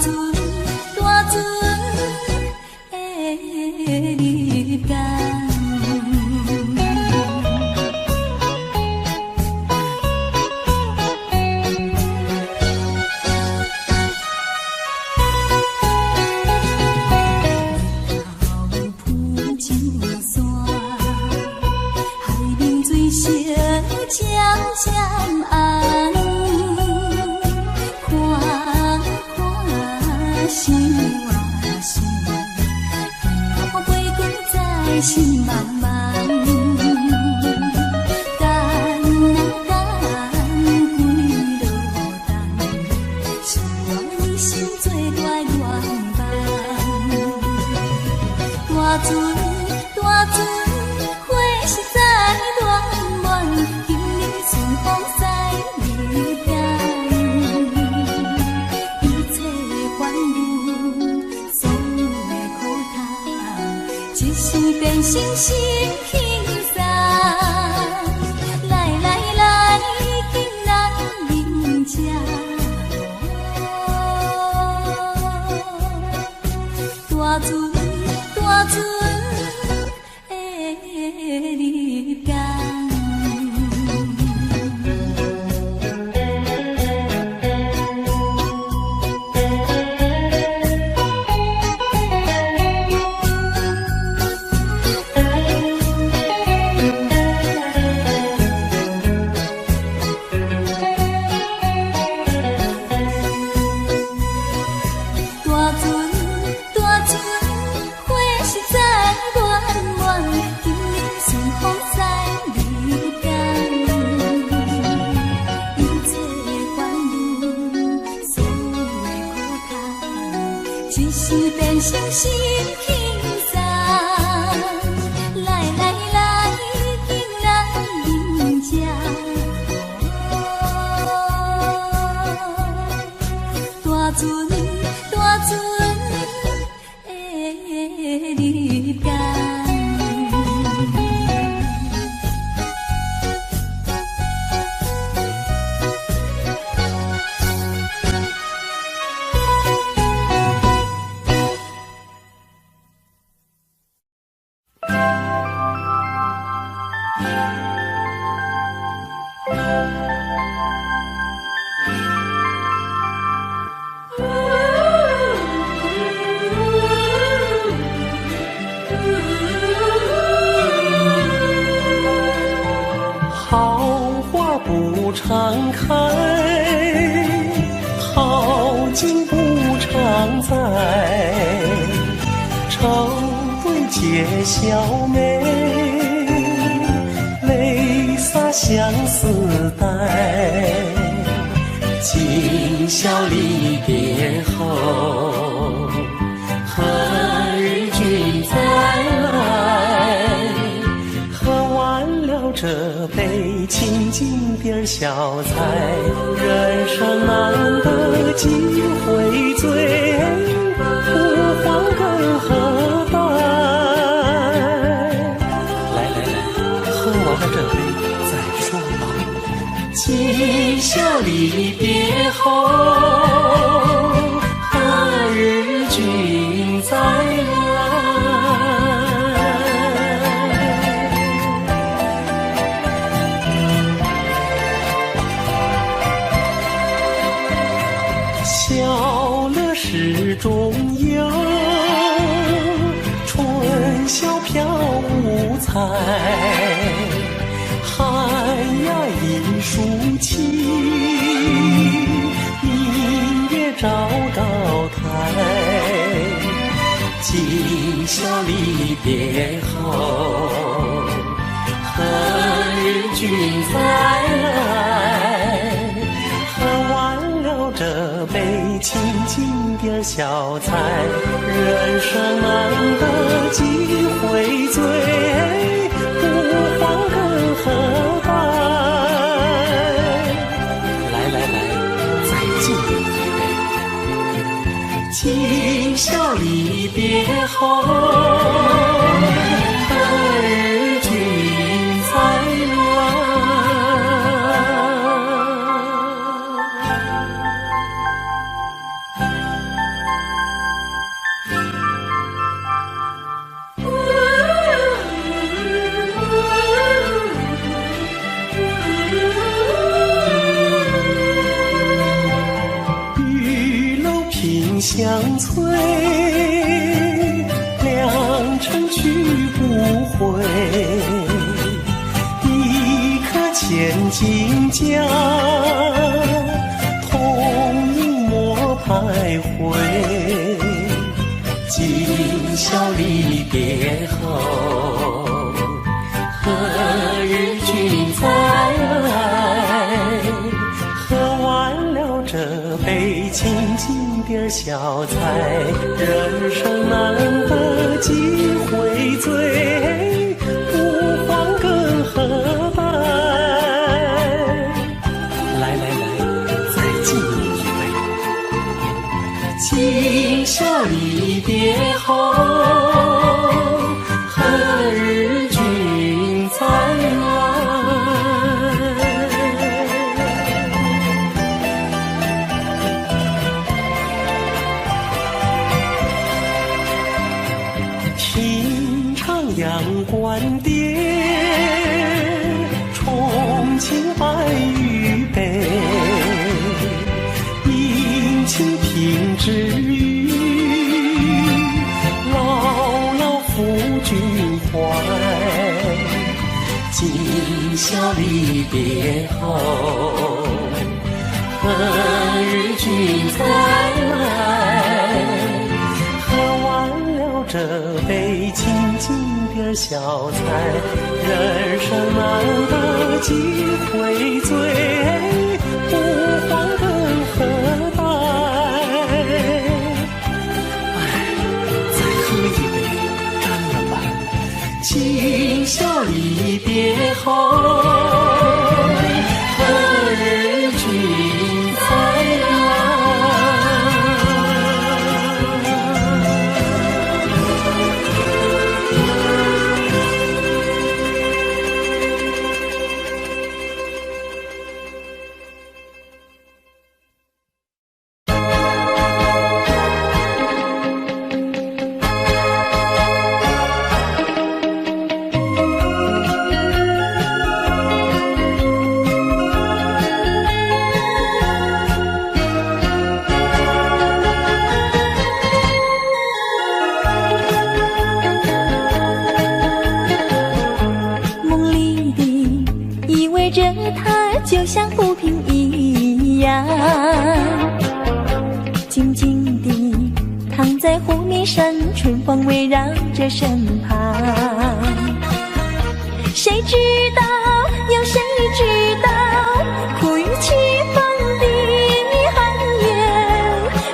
船大船的日间。渐渐暗，看看心啊心，我飞过在心茫茫，等啊等，几落冬，希望你心做大愿望，大船大船，花实在暖暖。春风在日间，一切烦恼，所有的苦痛，一时变成心轻松。来来来，今咱饮茶，大船大船的日间。一时变成心轻松，来来来，今咱饮茶，大船大船的日间。常开，好景不常在，愁对解笑眉，泪洒相思带。今宵离别后，何日君再来？喝完了这杯清静点小菜，人生难得几回醉，不妨更何待？来来来，喝完了这杯再说吧。今宵离别后，何日君再来？笑乐始终有，春宵飘无彩。寒鸦一树栖，明月照高台。今宵离别后，何日君再来？喝完了这杯清静点小菜，人生难得几回醉，不妨更何待？来来来，再敬一杯。今宵离别后，何日君再来？翠，良辰去不回。一颗千金家，同饮莫徘徊。今宵离别后，何日君再来？喝完了这杯清静点小菜，人生难得几回醉，不欢更何待？来来来，再敬你一杯。今宵离别后，何日君再来？听唱阳关蝶，重庆白玉杯，饮清平之语，牢牢抚君怀。今宵离别后，何日君再来？喝完了这杯清静点小菜，人生难得几回醉，不欢更何待？再喝一杯，干了吧！今宵离别后，何日君再来？就像浮萍一样，静静地躺在湖面上，春风围绕着身旁。谁知道，有谁知道，苦与凄风的寒烟，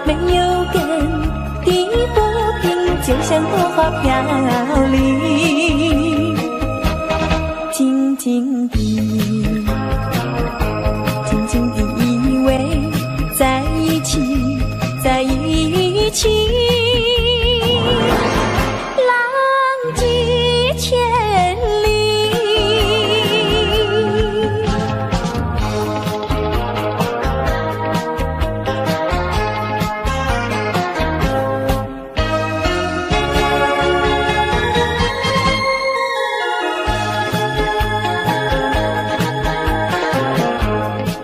没有根的浮萍，就像落花飘零，静静地以为在一起，在一起，浪迹千里。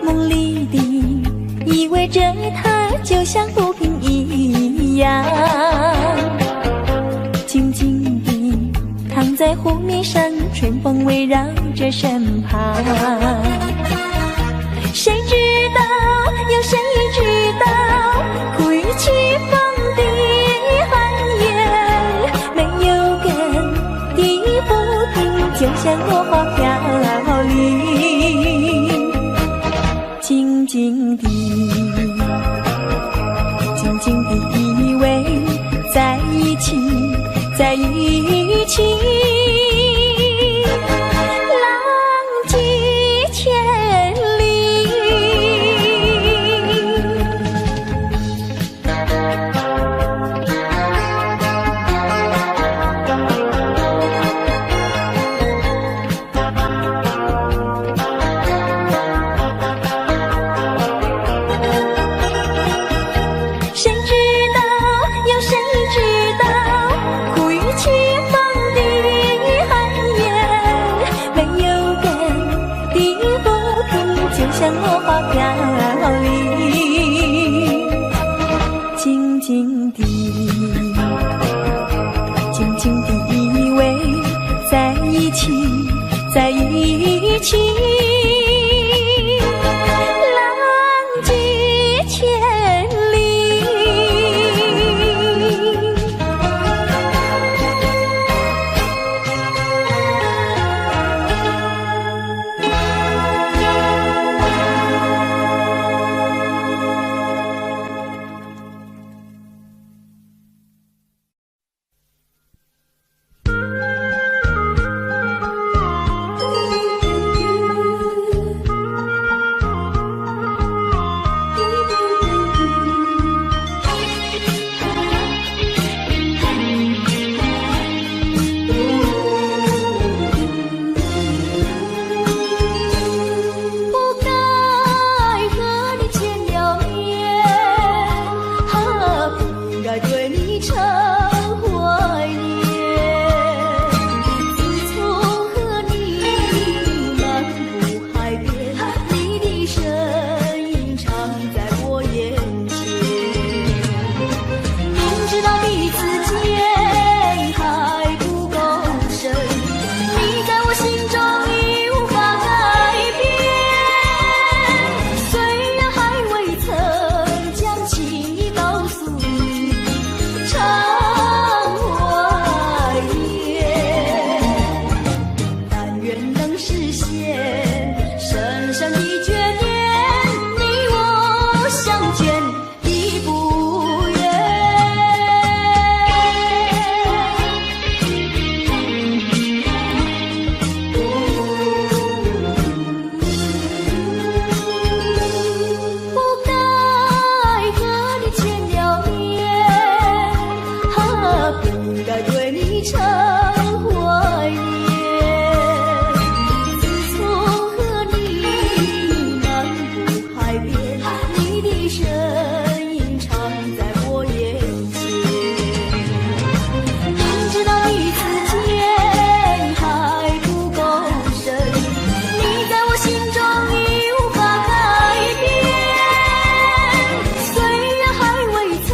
梦里的以为着它就像浮萍一样，静静地躺在湖面上，春风围绕着身旁。谁知道，有谁知道，苦与凄风的寒烟，没有根的浮萍，就像落花飘零，静静地以为在一起，在一起，浪迹千里。实现，深深的眷恋，你我相见已不远。不该和你见了面，不该对你常怀念。自从和你漫步海边，你的身影常在我眼前。明知道彼此间还不够深，你在我心中已无法改变。虽然还未曾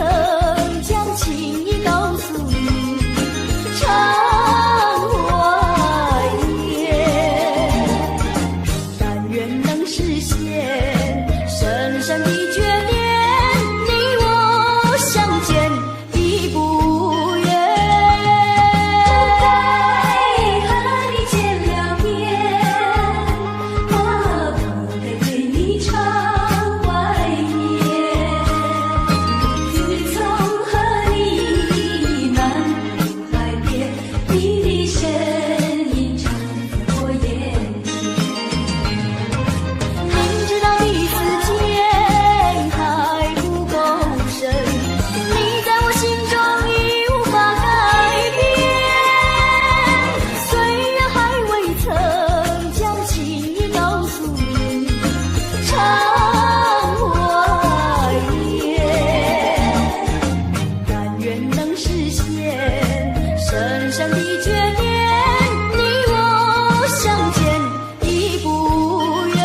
将情意告诉你，常怀念，但愿能实现深深的眷恋，你我相见已不远。不该和你见了面，不该对你常怀念。自从和你漫步海边，你的身影常在我眼前。明知道彼此间还不够深，你在我心中已无法改变。虽然还未曾将情意告诉你，常怀念，但愿能实现深深的眷恋，你我相见已不远。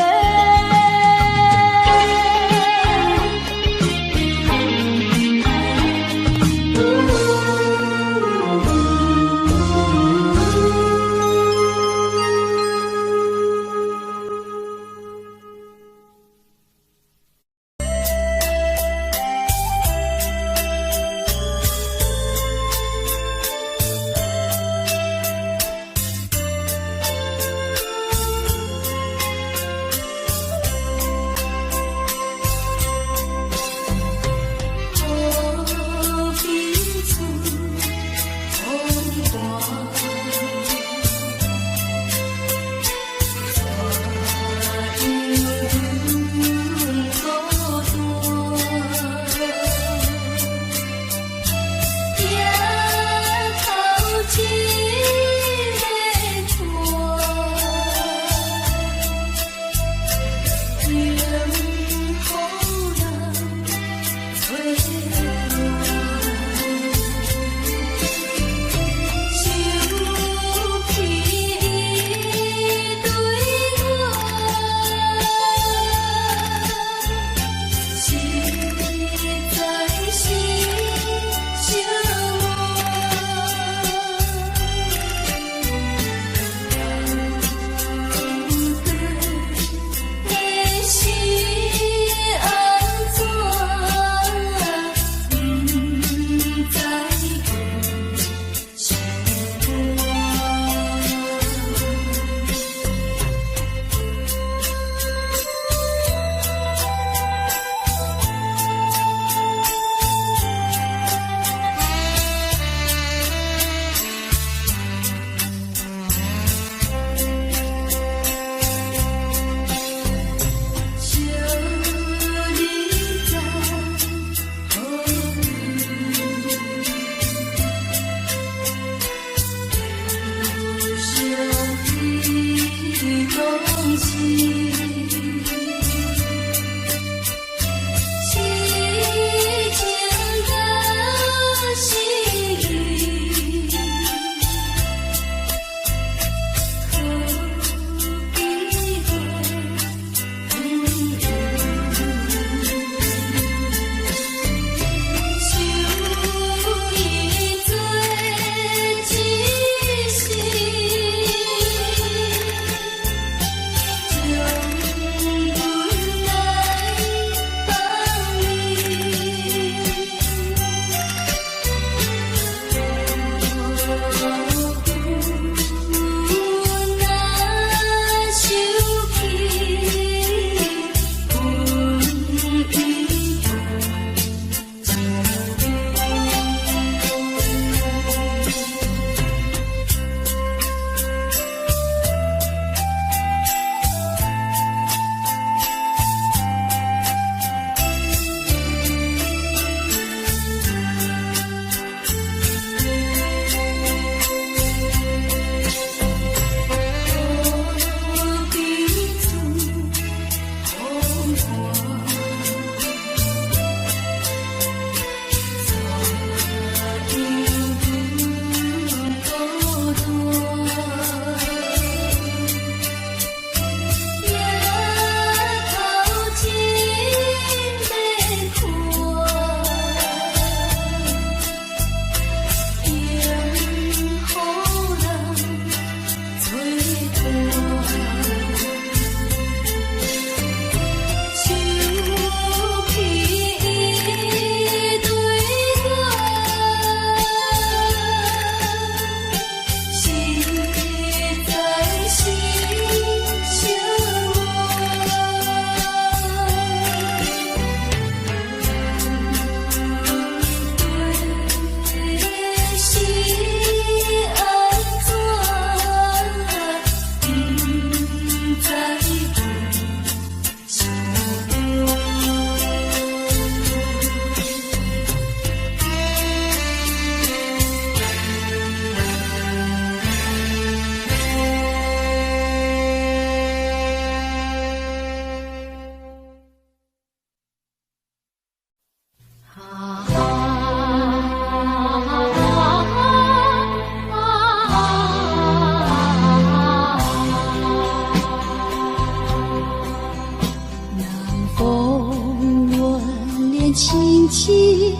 轻轻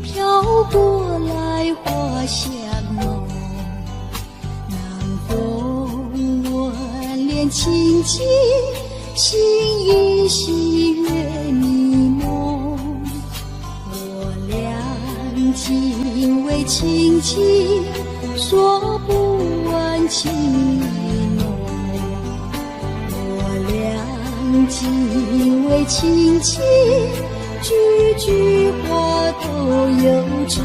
飘过来花香浓，南风吻脸轻轻，心依稀月迷蒙。我俩紧偎轻轻，说不完情意浓。我俩紧偎轻轻，句句话都有衷。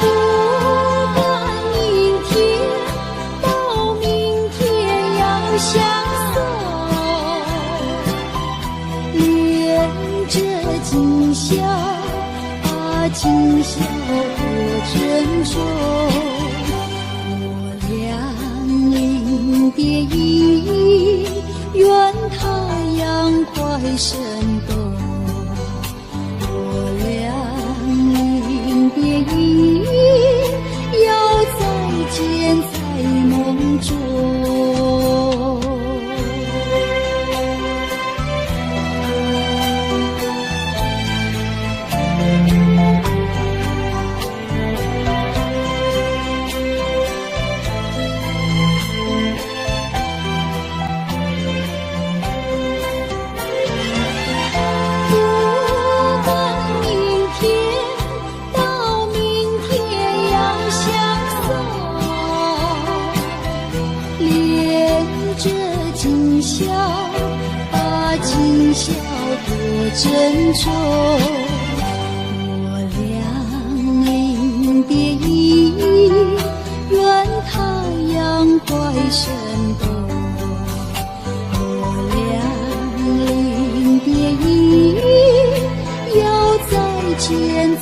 不管明天到明天要相送，恋着今宵啊今宵多珍重。我俩临别依依，愿太阳快升东。我俩临别依依，要再见在梦中。今宵多珍重，我俩临别依依，愿太阳快升东。我俩临别依依，要再见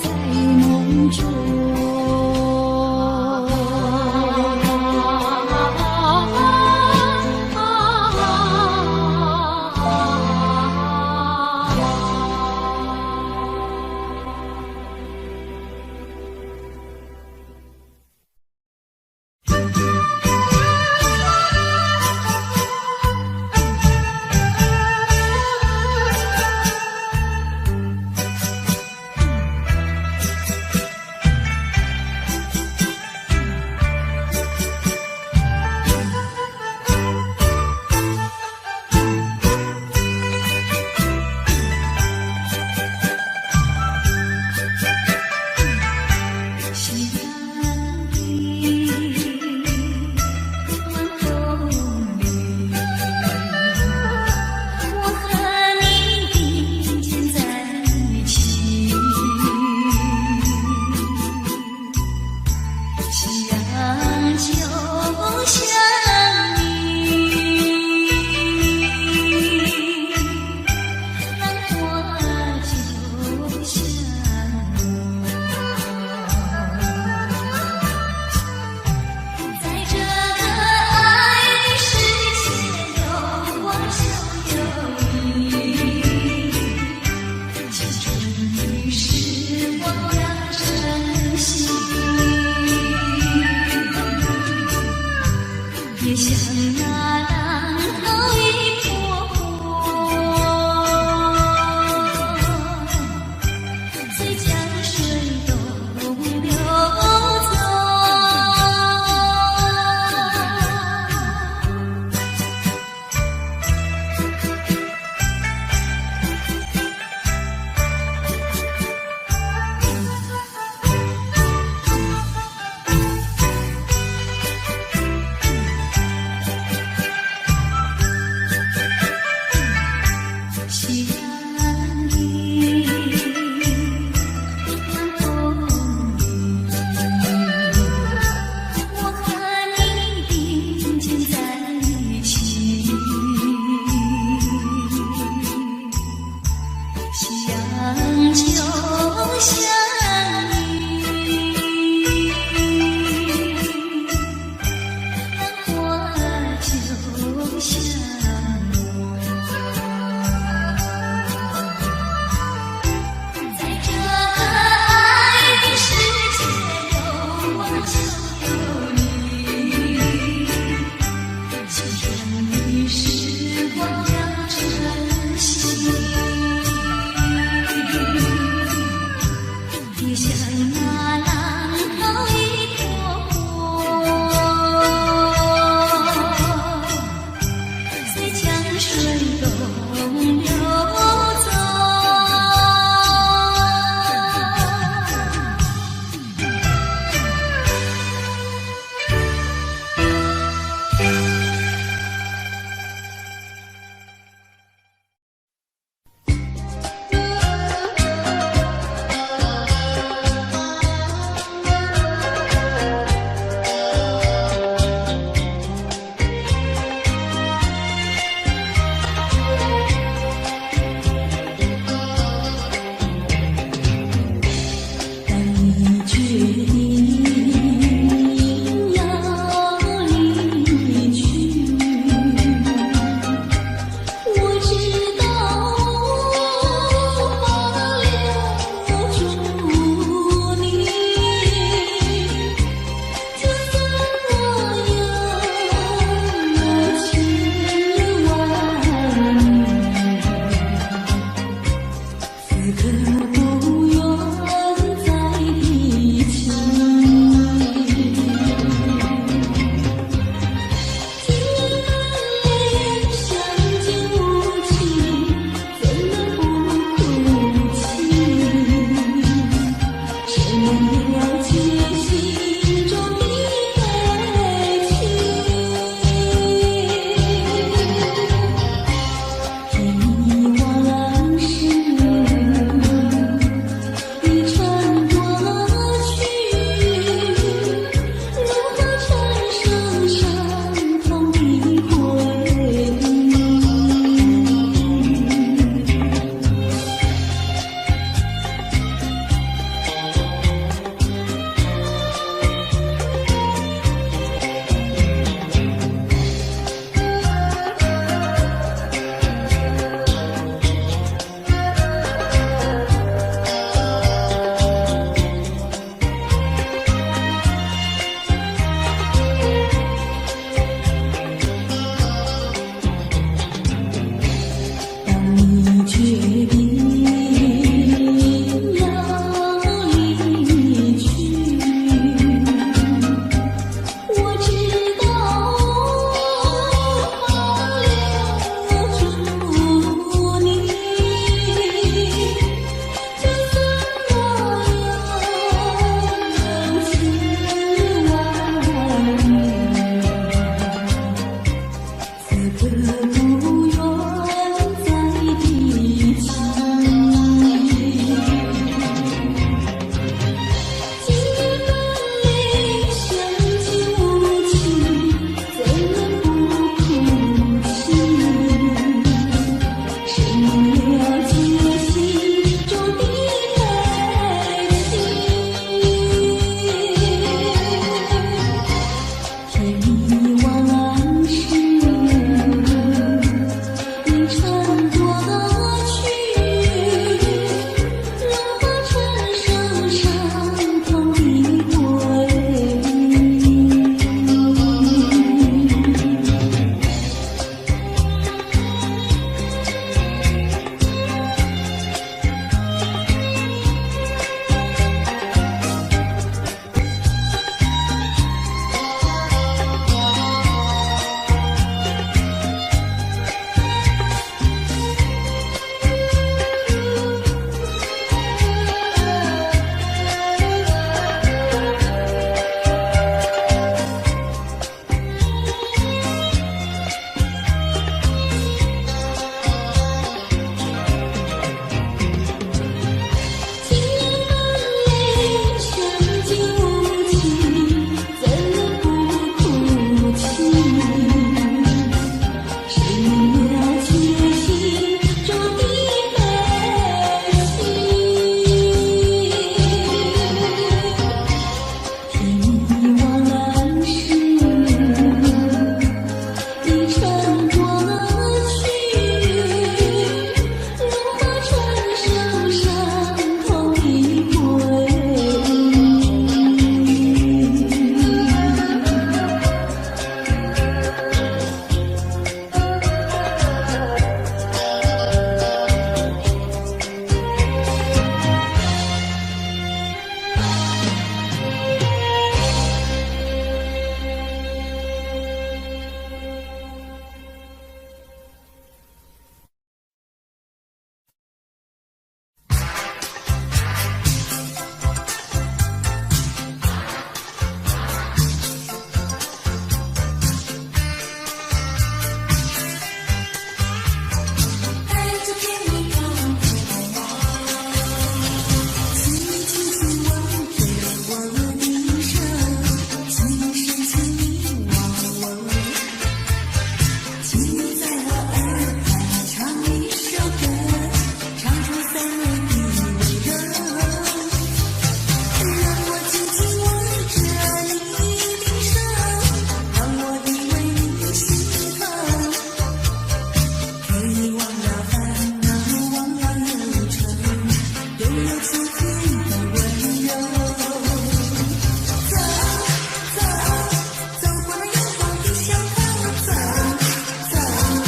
在梦中。走过了阳光的小道，走。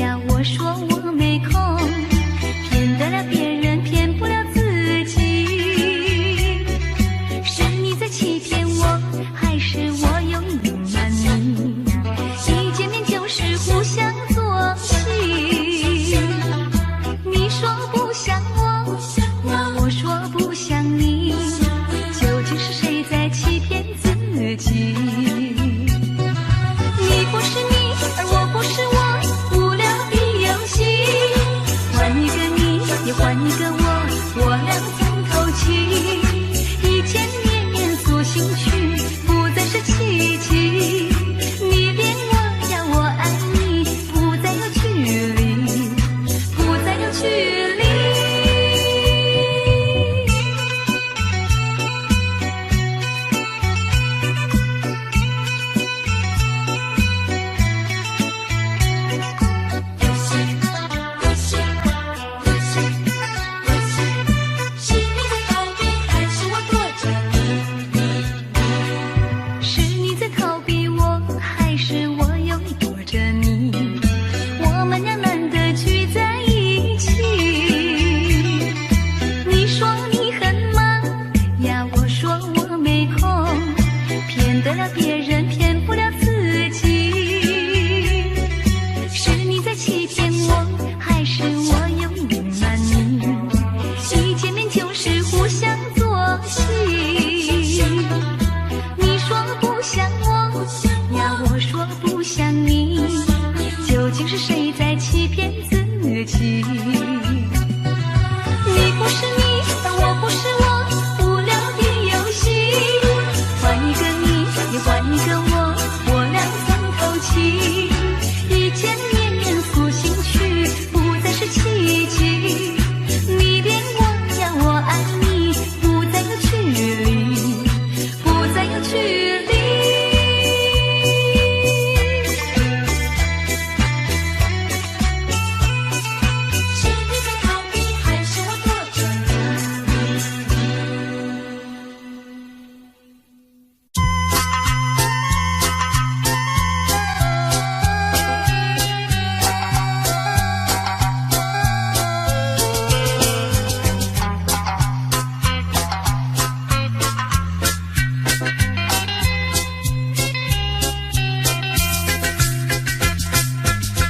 呀，我说我没空，骗得了别人，骗不了自己。是你在欺骗我，还是我有意瞒你？一见面就是互相作戏。你说不像我，呀，我说不像你，究竟是谁在欺骗自己？你不是你，而我不是我，无聊的游戏。换一个你，也换一个我，我俩曾透气。一见面塑形去，不再是奇迹。你恋我呀，我爱你，不再有距离，不再有距离。是你在逃避我，还是我有意躲着你？我们俩难得聚在一起。你说你很忙呀，我说我没空，骗得了别人，骗不了自己。是你在欺骗我，还是我有意瞒你？一见面就是互相作戏。你说不像我，呀，我说不像你，究竟是谁在欺骗自己？你不是你，而我不是我，无聊的游戏。换一个你，也换一个我，我俩曾透气。一见面塑形去，不再是奇迹。你恋我呀，我爱你，不再有距离，不再有距离。是你在逃避，还是我躲着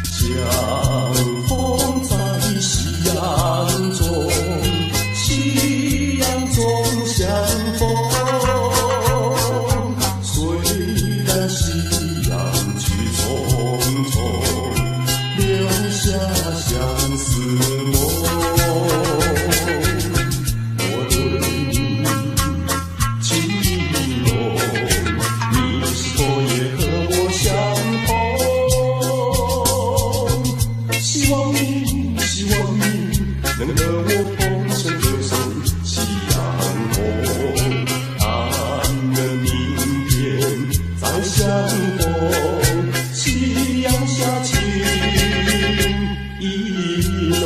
相逢在夕阳中，夕阳中相逢。虽然夕阳去匆匆，留下相思梦。我对你情浓，你是否也和我相同？希望你能和我同乘这首夕阳红，但愿明天再相逢，夕阳下情意浓。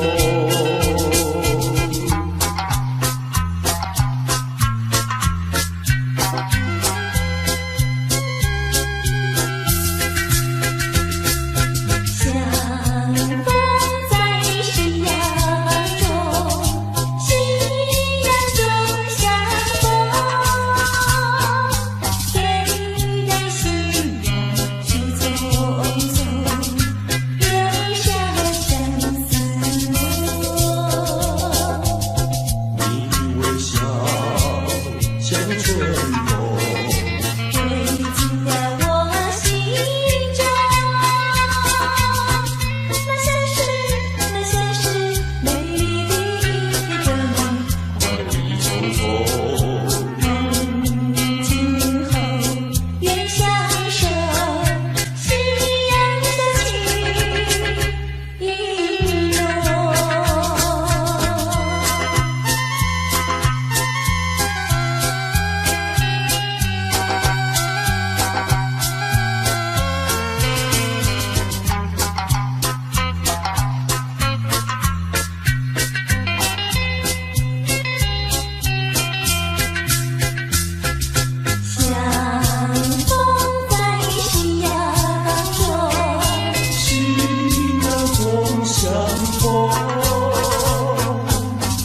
相逢。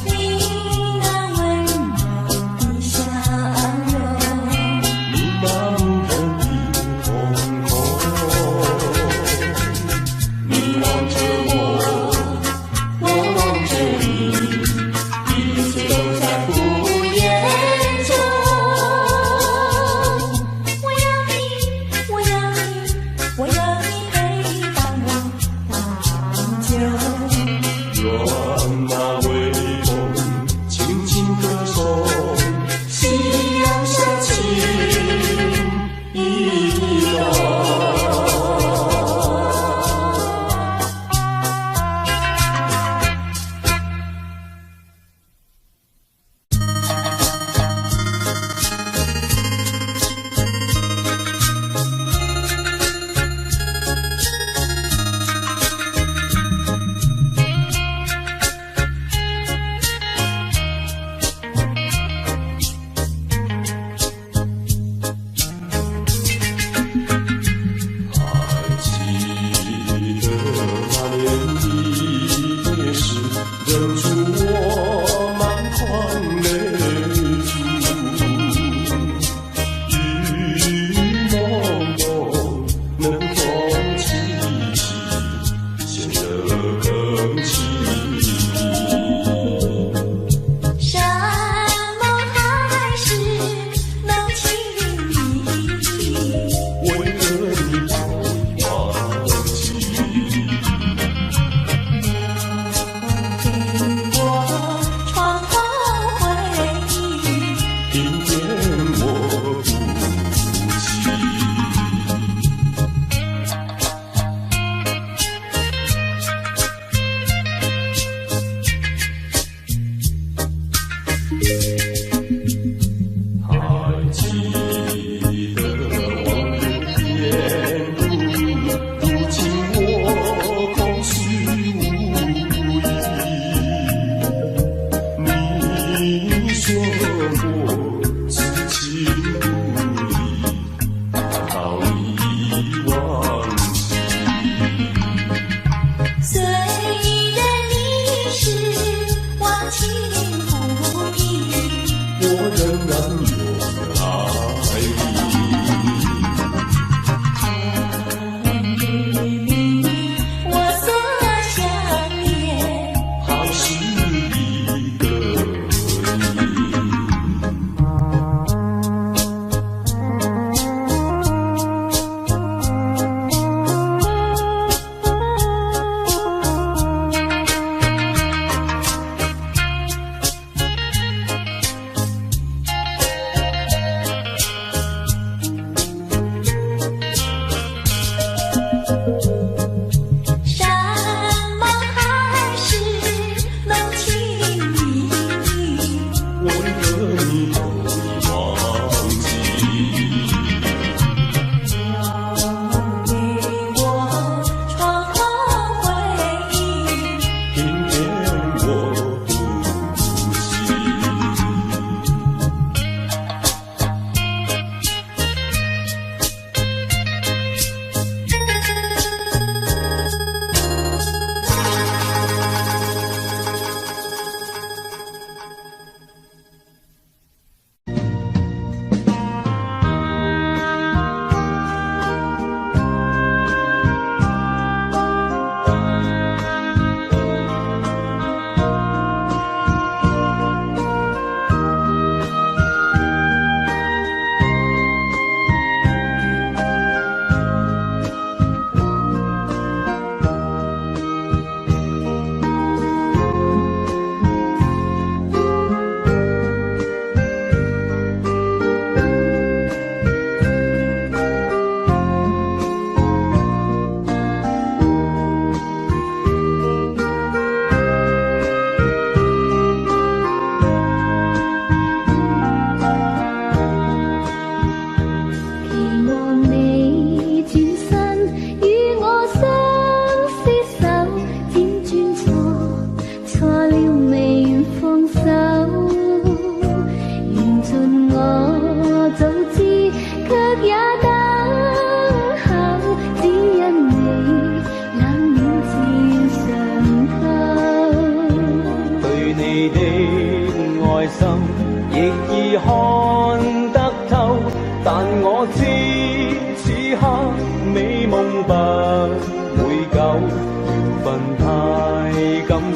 你那温柔的笑容，你盲人的瞳孔，你望着我，我望着你，彼此都在不言中。我要你，我要你，我要你陪伴我长久。让那微风轻轻歌颂，夕阳下起一滴泪。给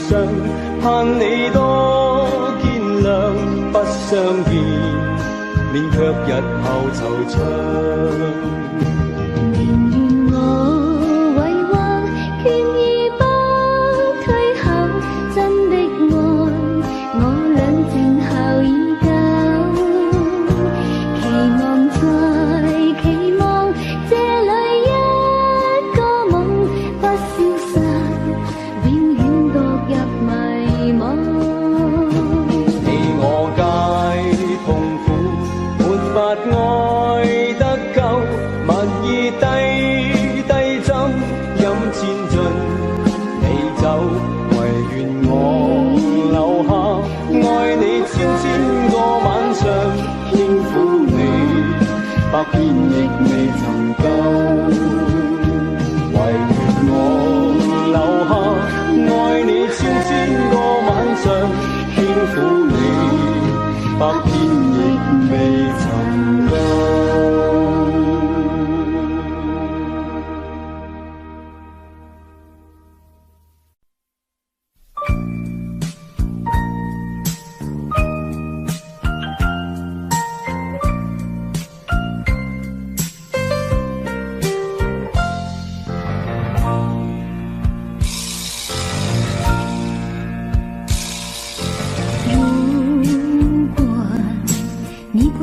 上，盼你多見諒，不相見，免卻日後惆悵。百遍亦未曾夠，唯願我留下，愛你千千個晚上，輕撫你，百遍亦未曾夠。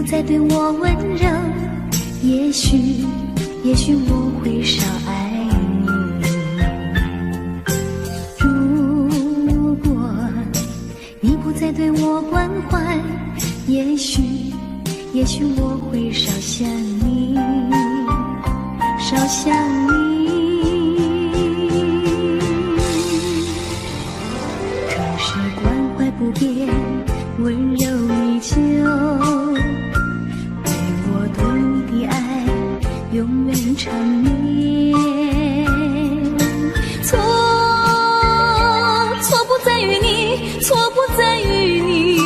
再对我温柔，也许我会少爱你。如果你不再对我关怀，也许我会少想你，少想你。可是关怀不变，温柔依旧，永远缠绵。错不在于你，错不在于你，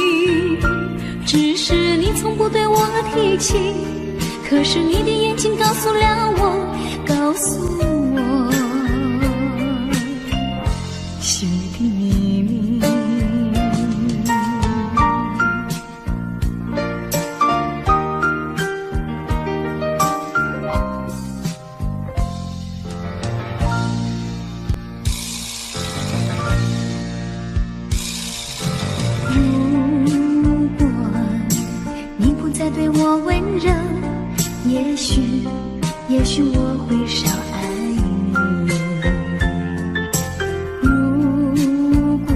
只是你从不对我提起。可是你的眼睛告诉了我，心里的秘密。对我温柔，也许我会少爱你。如果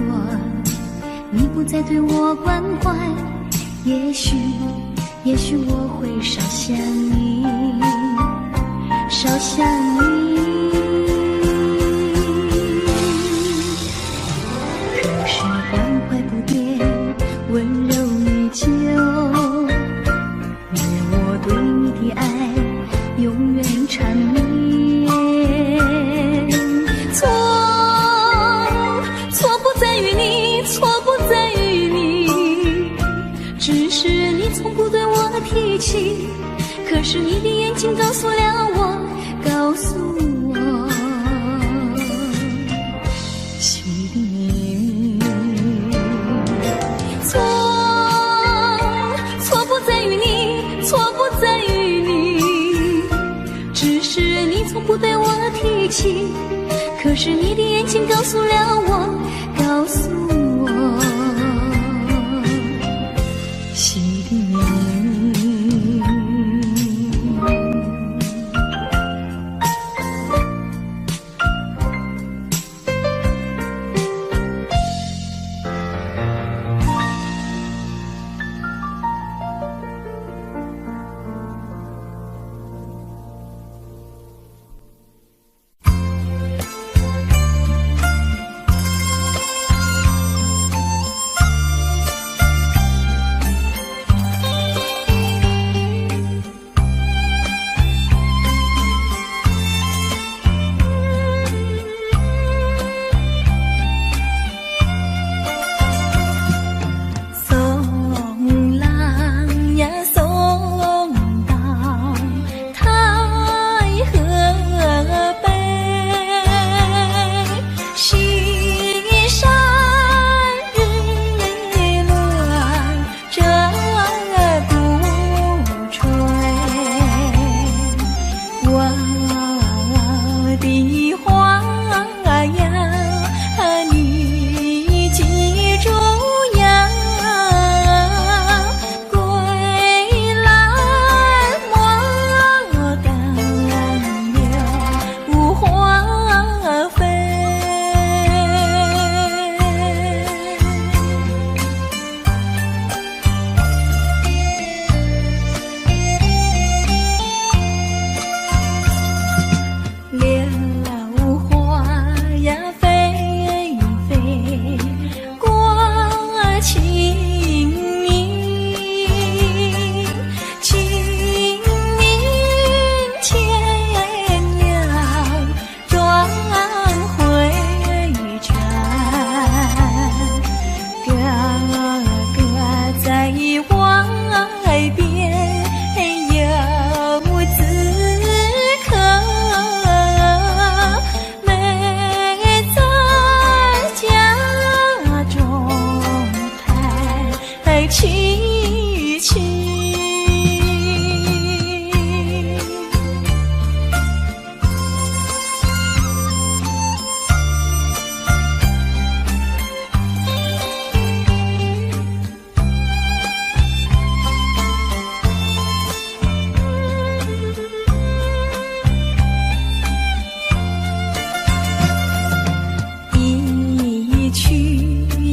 你不再对我关怀，也许我会少想你，少想你。可是关怀不变，温柔依旧，对你的爱永远缠绵。错不在于你，错不在于你，只是你从不对我提起。可是你的眼睛告诉了我，心里的秘密。错不在于你，错不在于你，只是你从不对我提起。可是你的眼睛告诉了我，心里的秘密。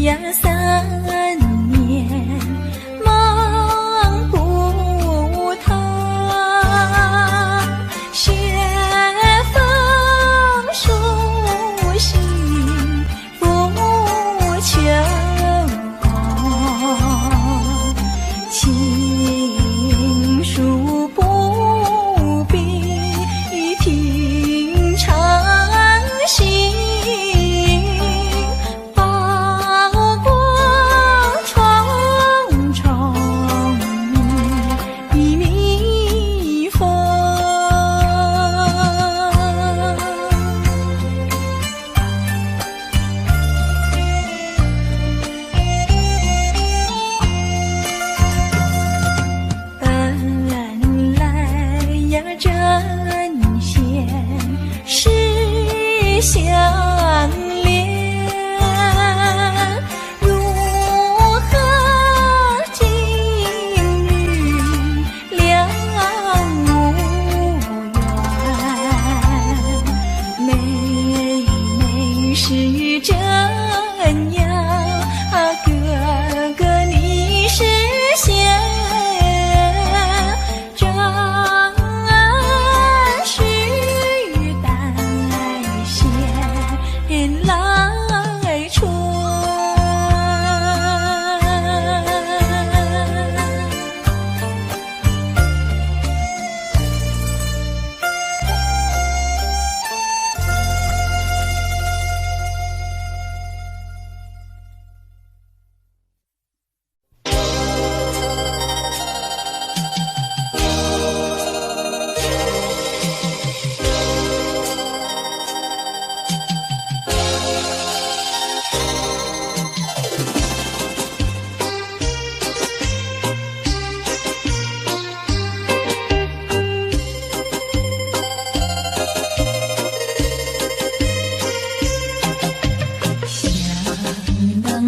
呀3年忙不透，雪风书信不求红，情书不必平常心。相恋如何今日两无缘，妹妹是真呀，哥哥你是仙，正是待闲来春。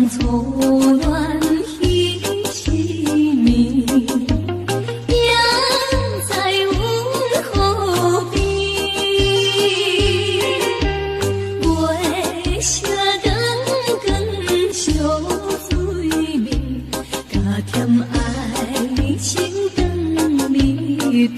错乱一起迷，养在问候边，为啥等更笑水面，加添爱情当蜜甜。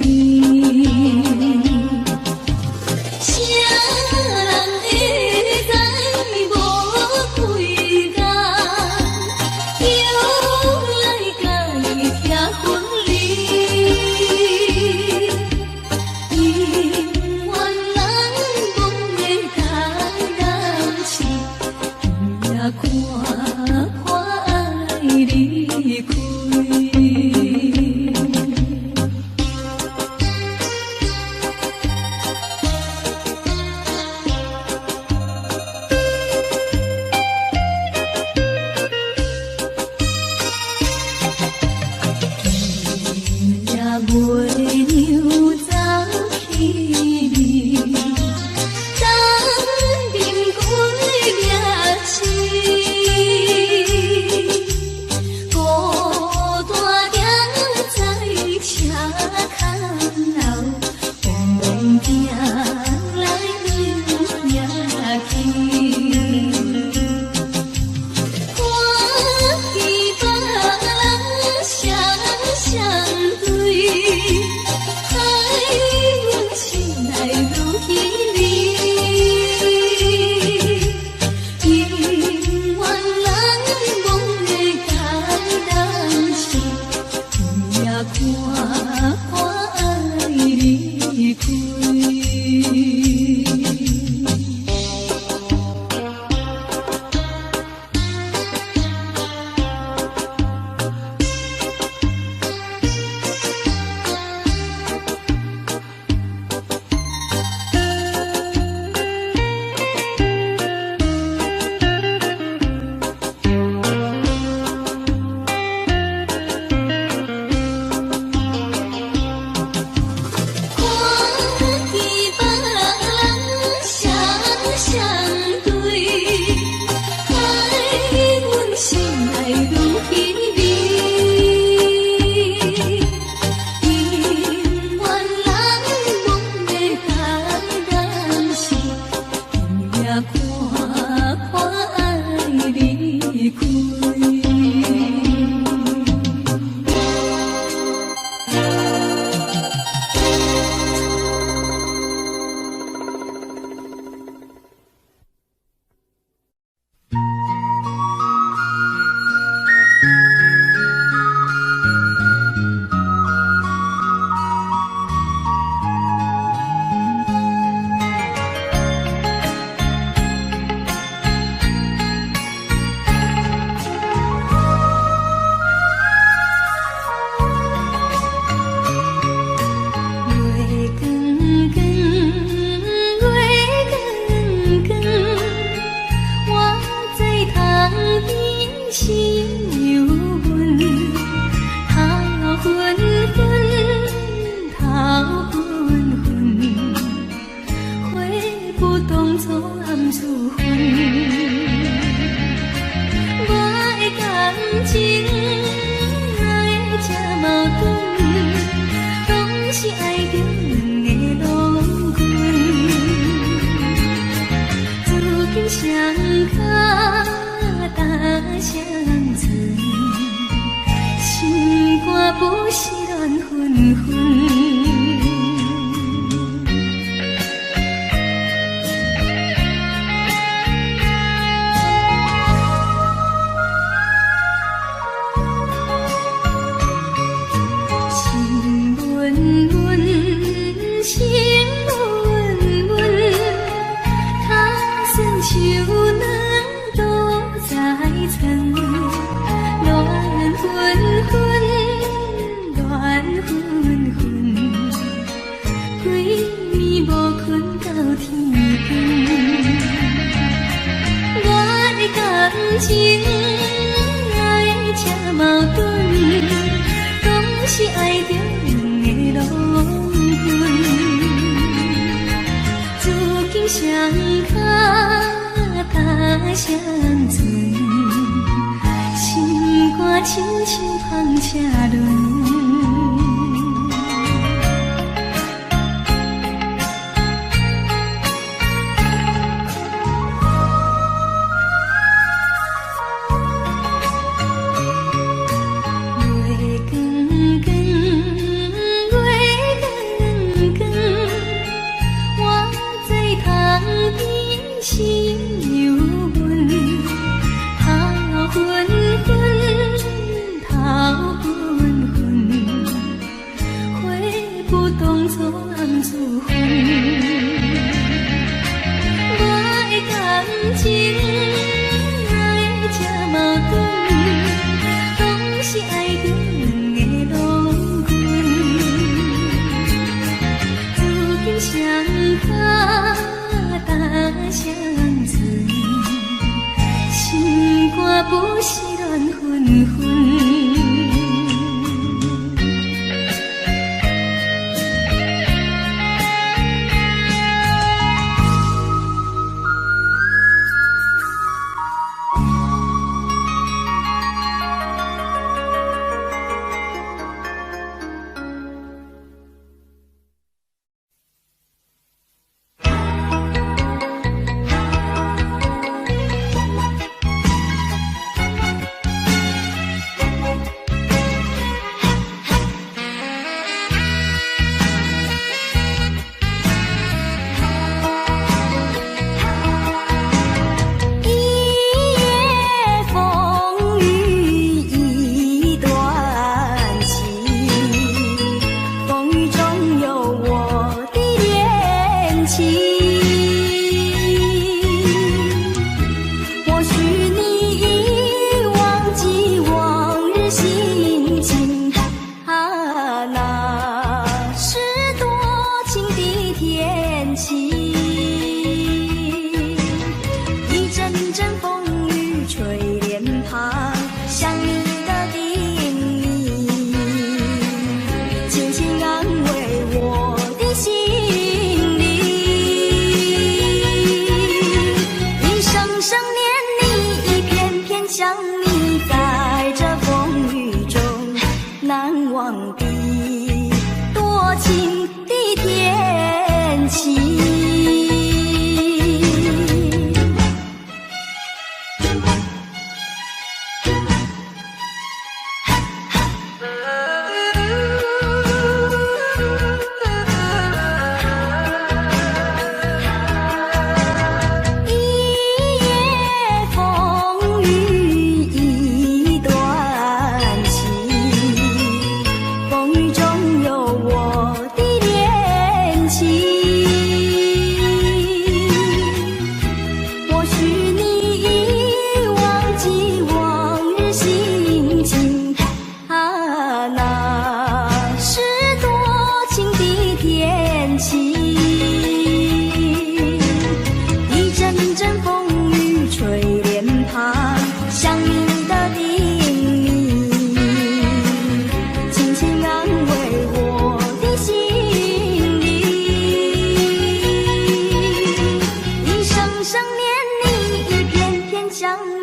月牛走起面，当兵归夜市。离开。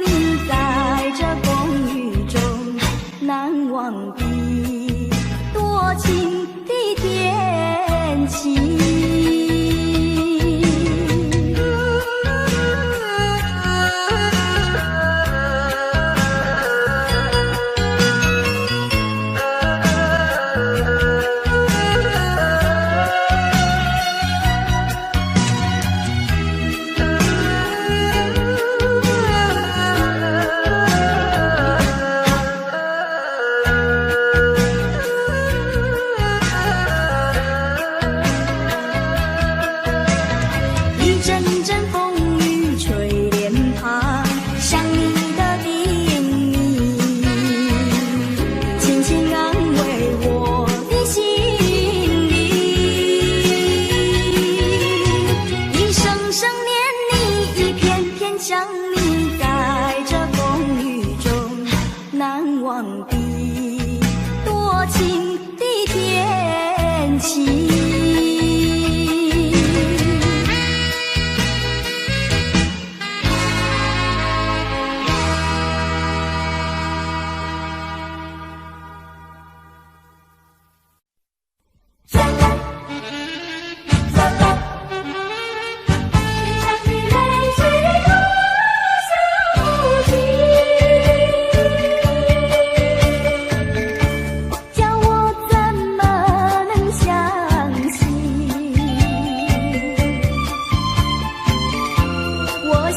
你在这风雨中难忘的多情的天气。我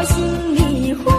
心里会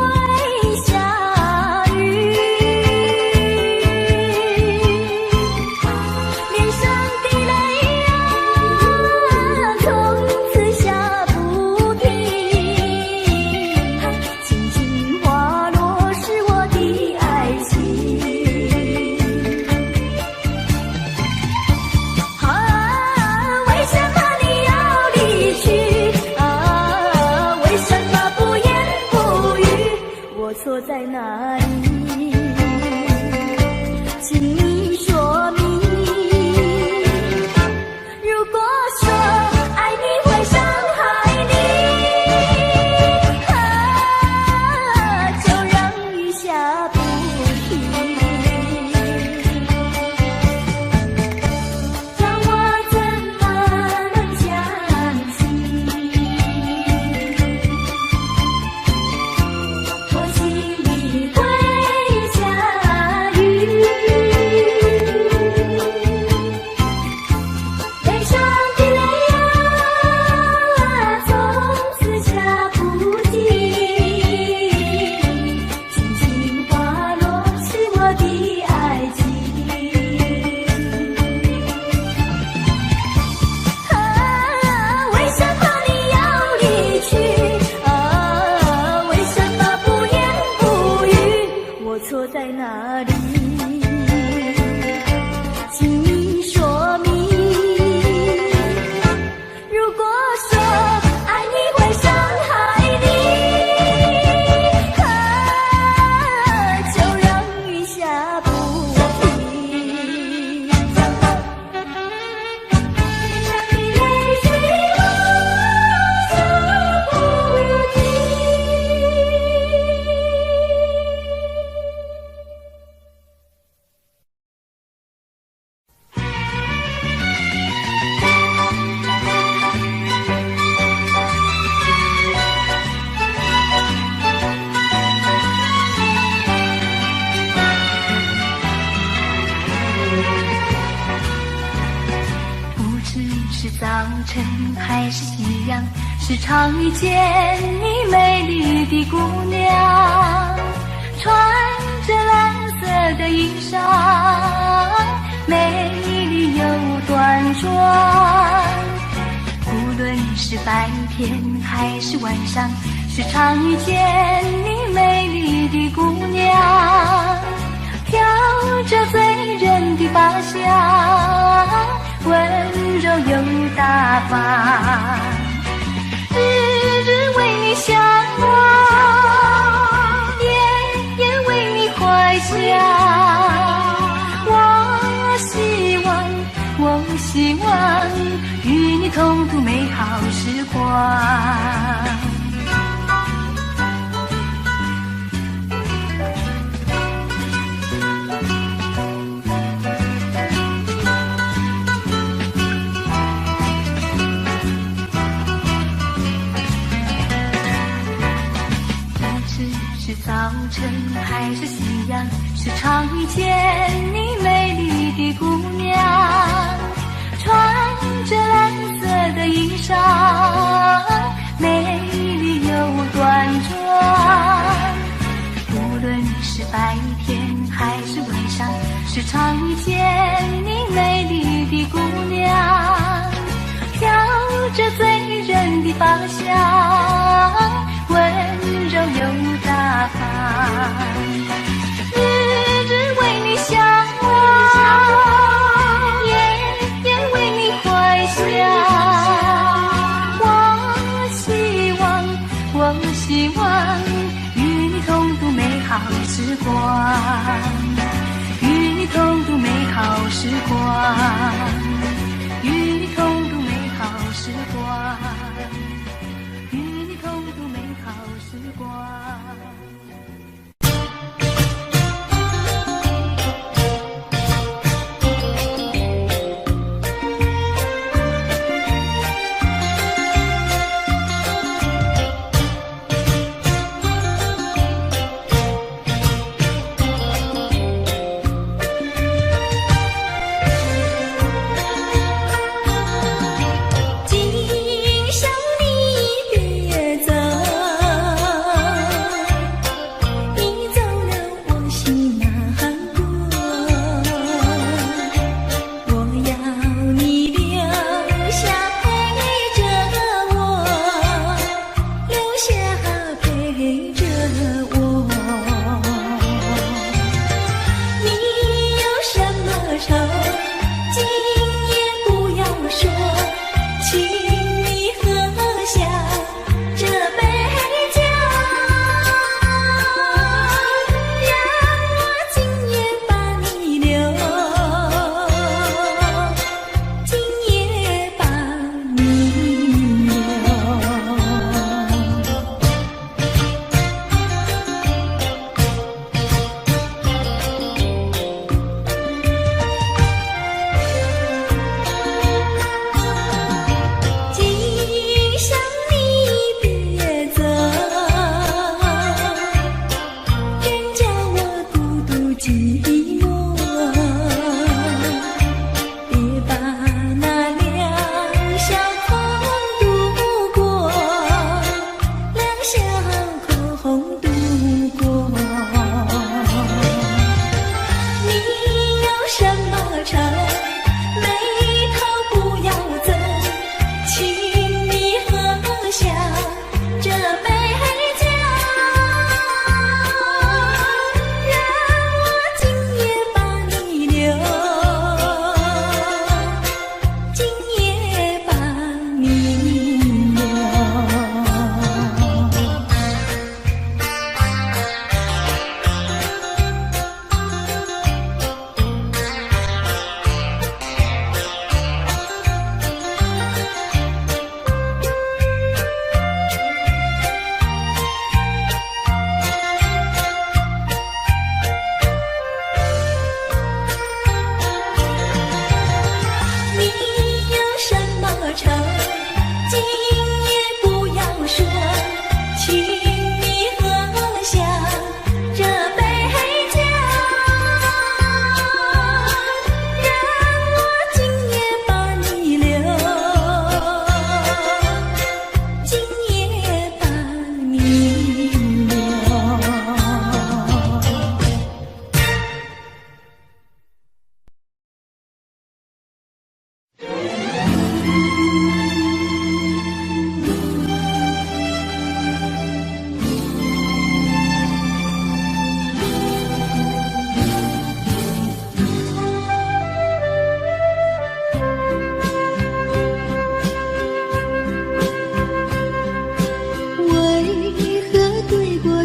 是早晨还是夕阳，时常遇见你美丽的姑娘，穿着蓝色的衣裳，美丽又端庄。无论是白天还是晚上，时常遇见你美丽的姑娘，飘着醉人的发香，温柔又大方，日日为你向往，夜夜为你怀想。我希望与你同度美好时光。是早晨还是夕阳，时常遇见你美丽的姑娘，穿着蓝色的衣裳，美丽又端庄。无论是白天还是晚上，时常遇见你美丽的姑娘，飘着醉人的芳香，温柔又大方，日日为你向往，夜夜为你怀想。我希望与你同度美好时光，与你同度美好时光，与你同度美好时光，与你同度美好时光。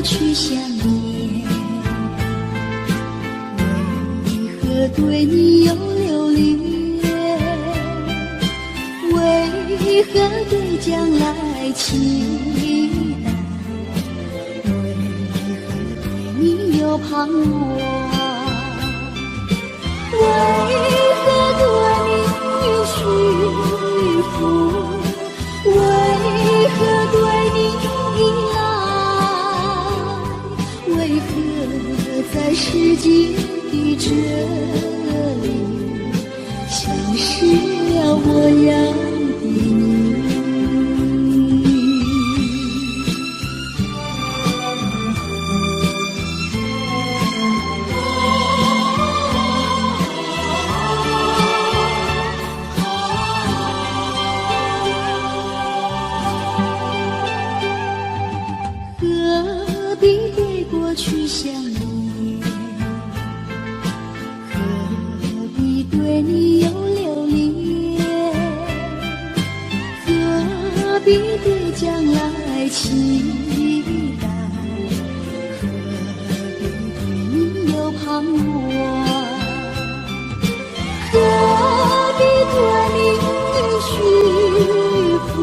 去想念，为何对你有留恋？为何对将来期待？为何对你有盼望？为何对你许福？为何对你依赖？为何在世界的这里，消失了我要的你？何必对过去想念？何必对你有留恋？何必对将来期待？何必对你有盼望？何必对你许福？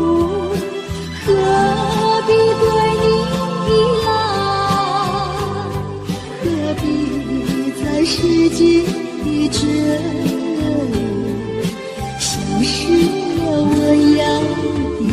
何必对你依赖？何必在世界的这里，消失了我要的你？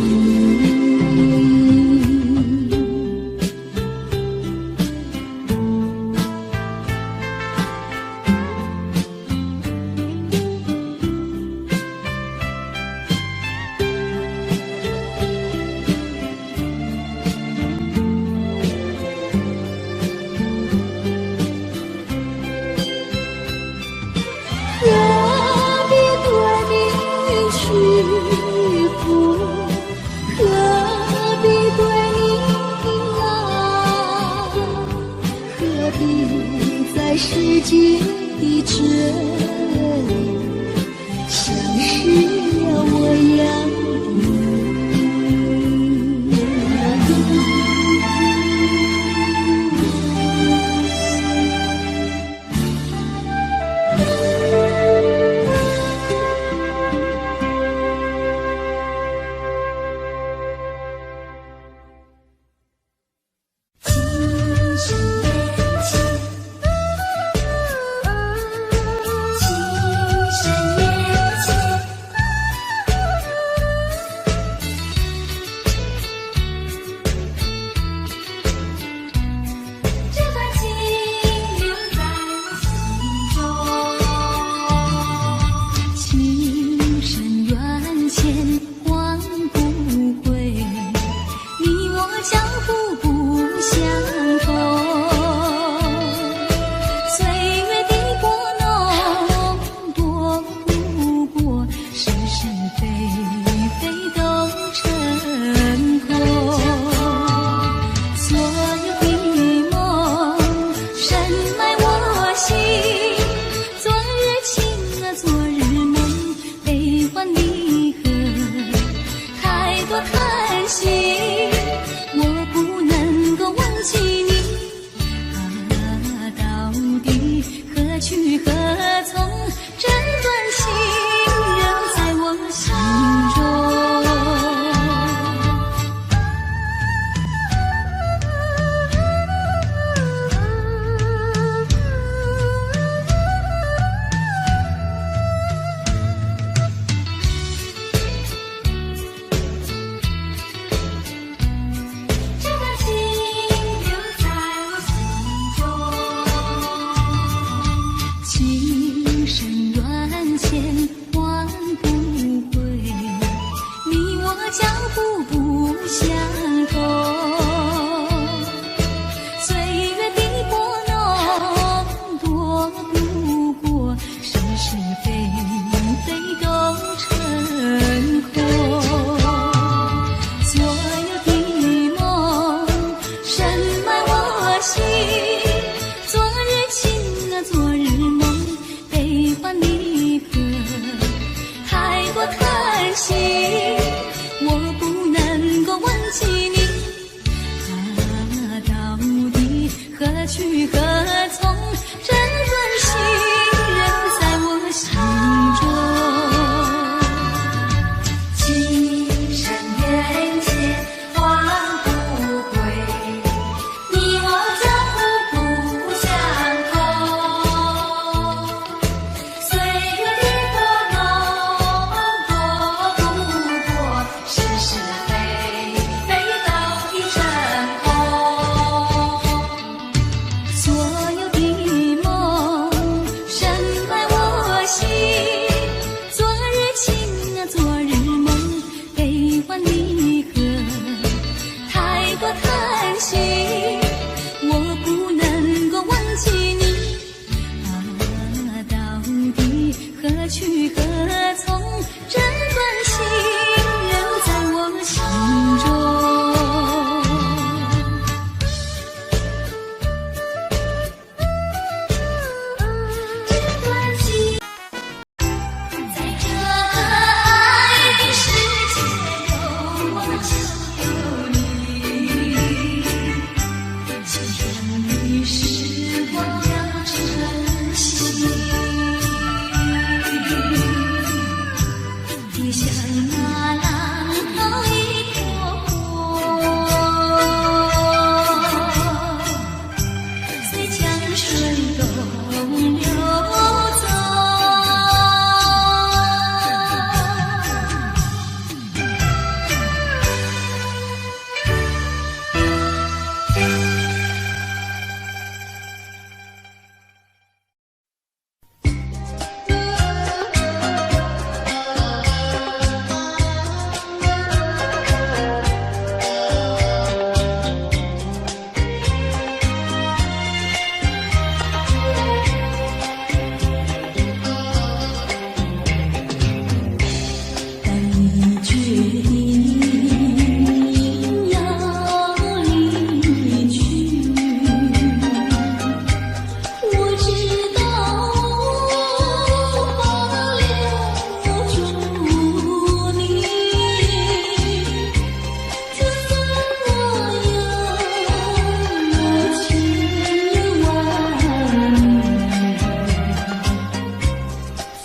何必对你许福？何必对你依赖？何必在世界的这里，消失了我要的你？就像那浪淘一坨波，随江水东流走。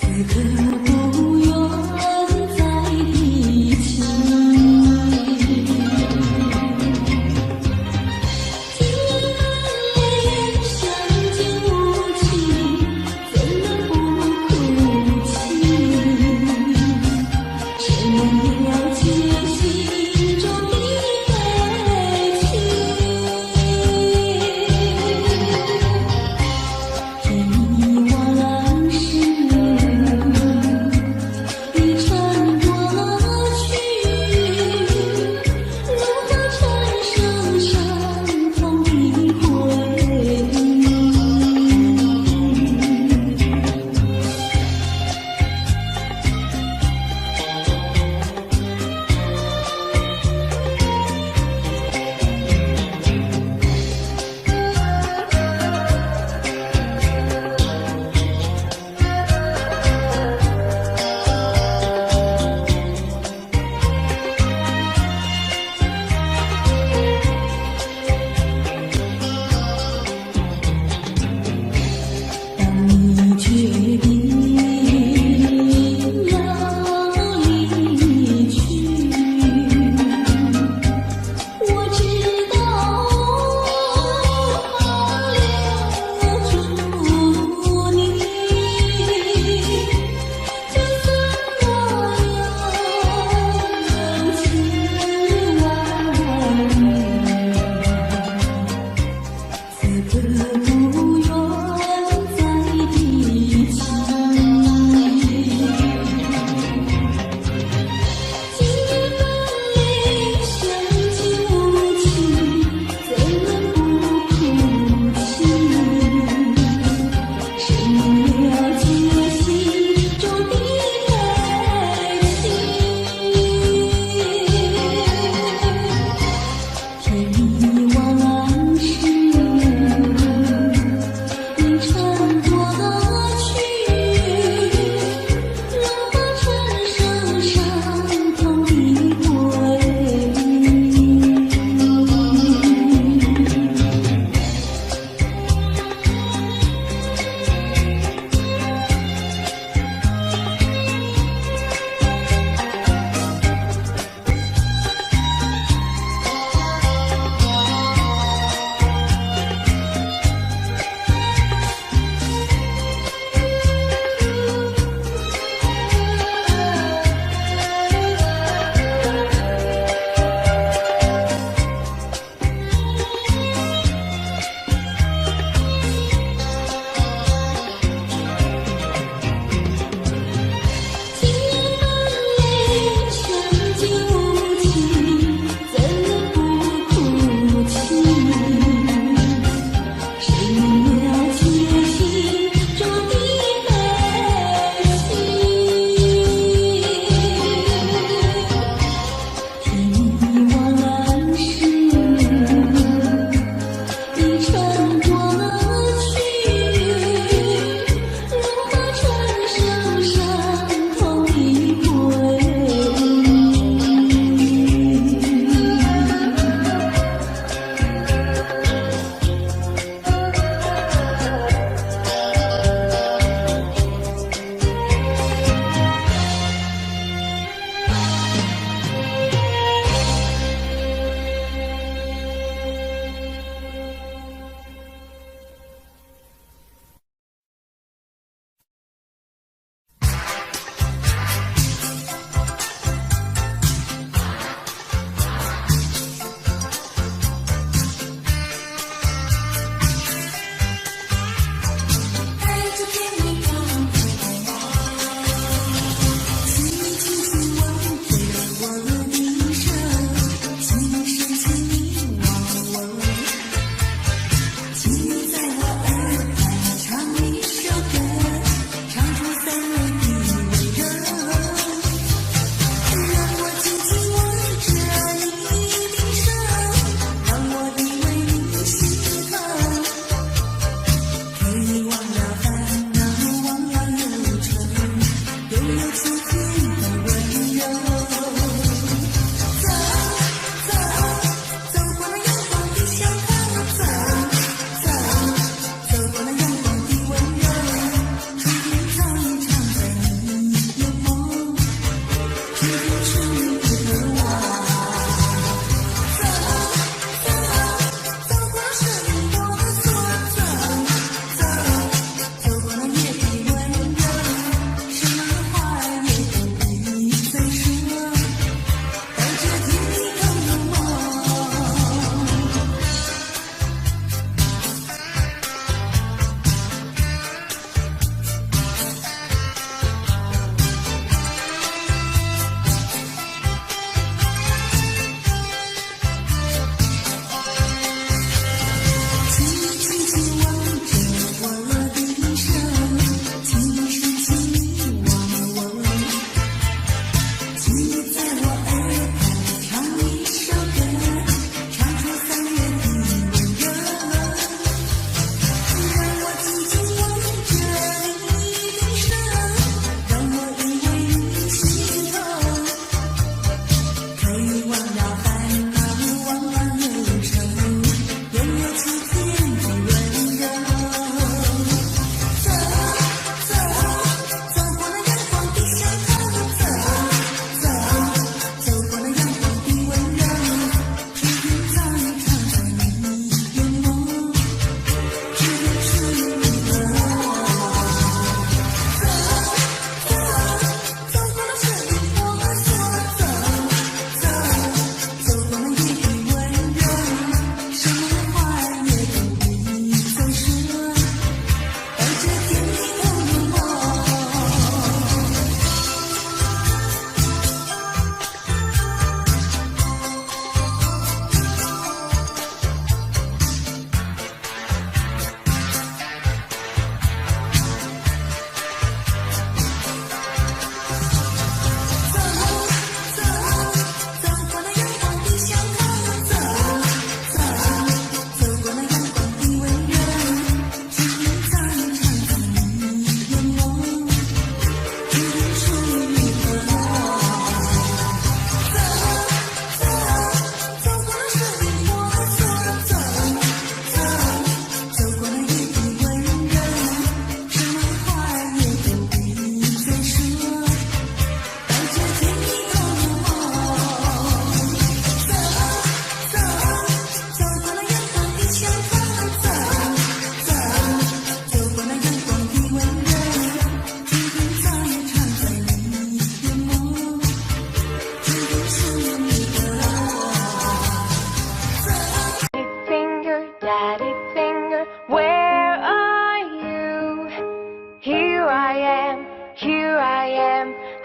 此刻不愿再提起。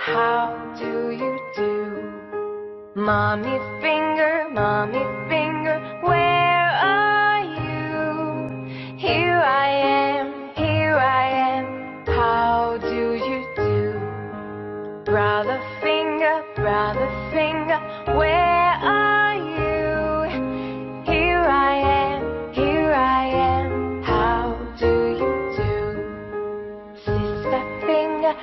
How do you do? Mommy finger, where are you? Here I am, how do you do? Brother finger, where are you? Here I am, how do you do? Sister finger,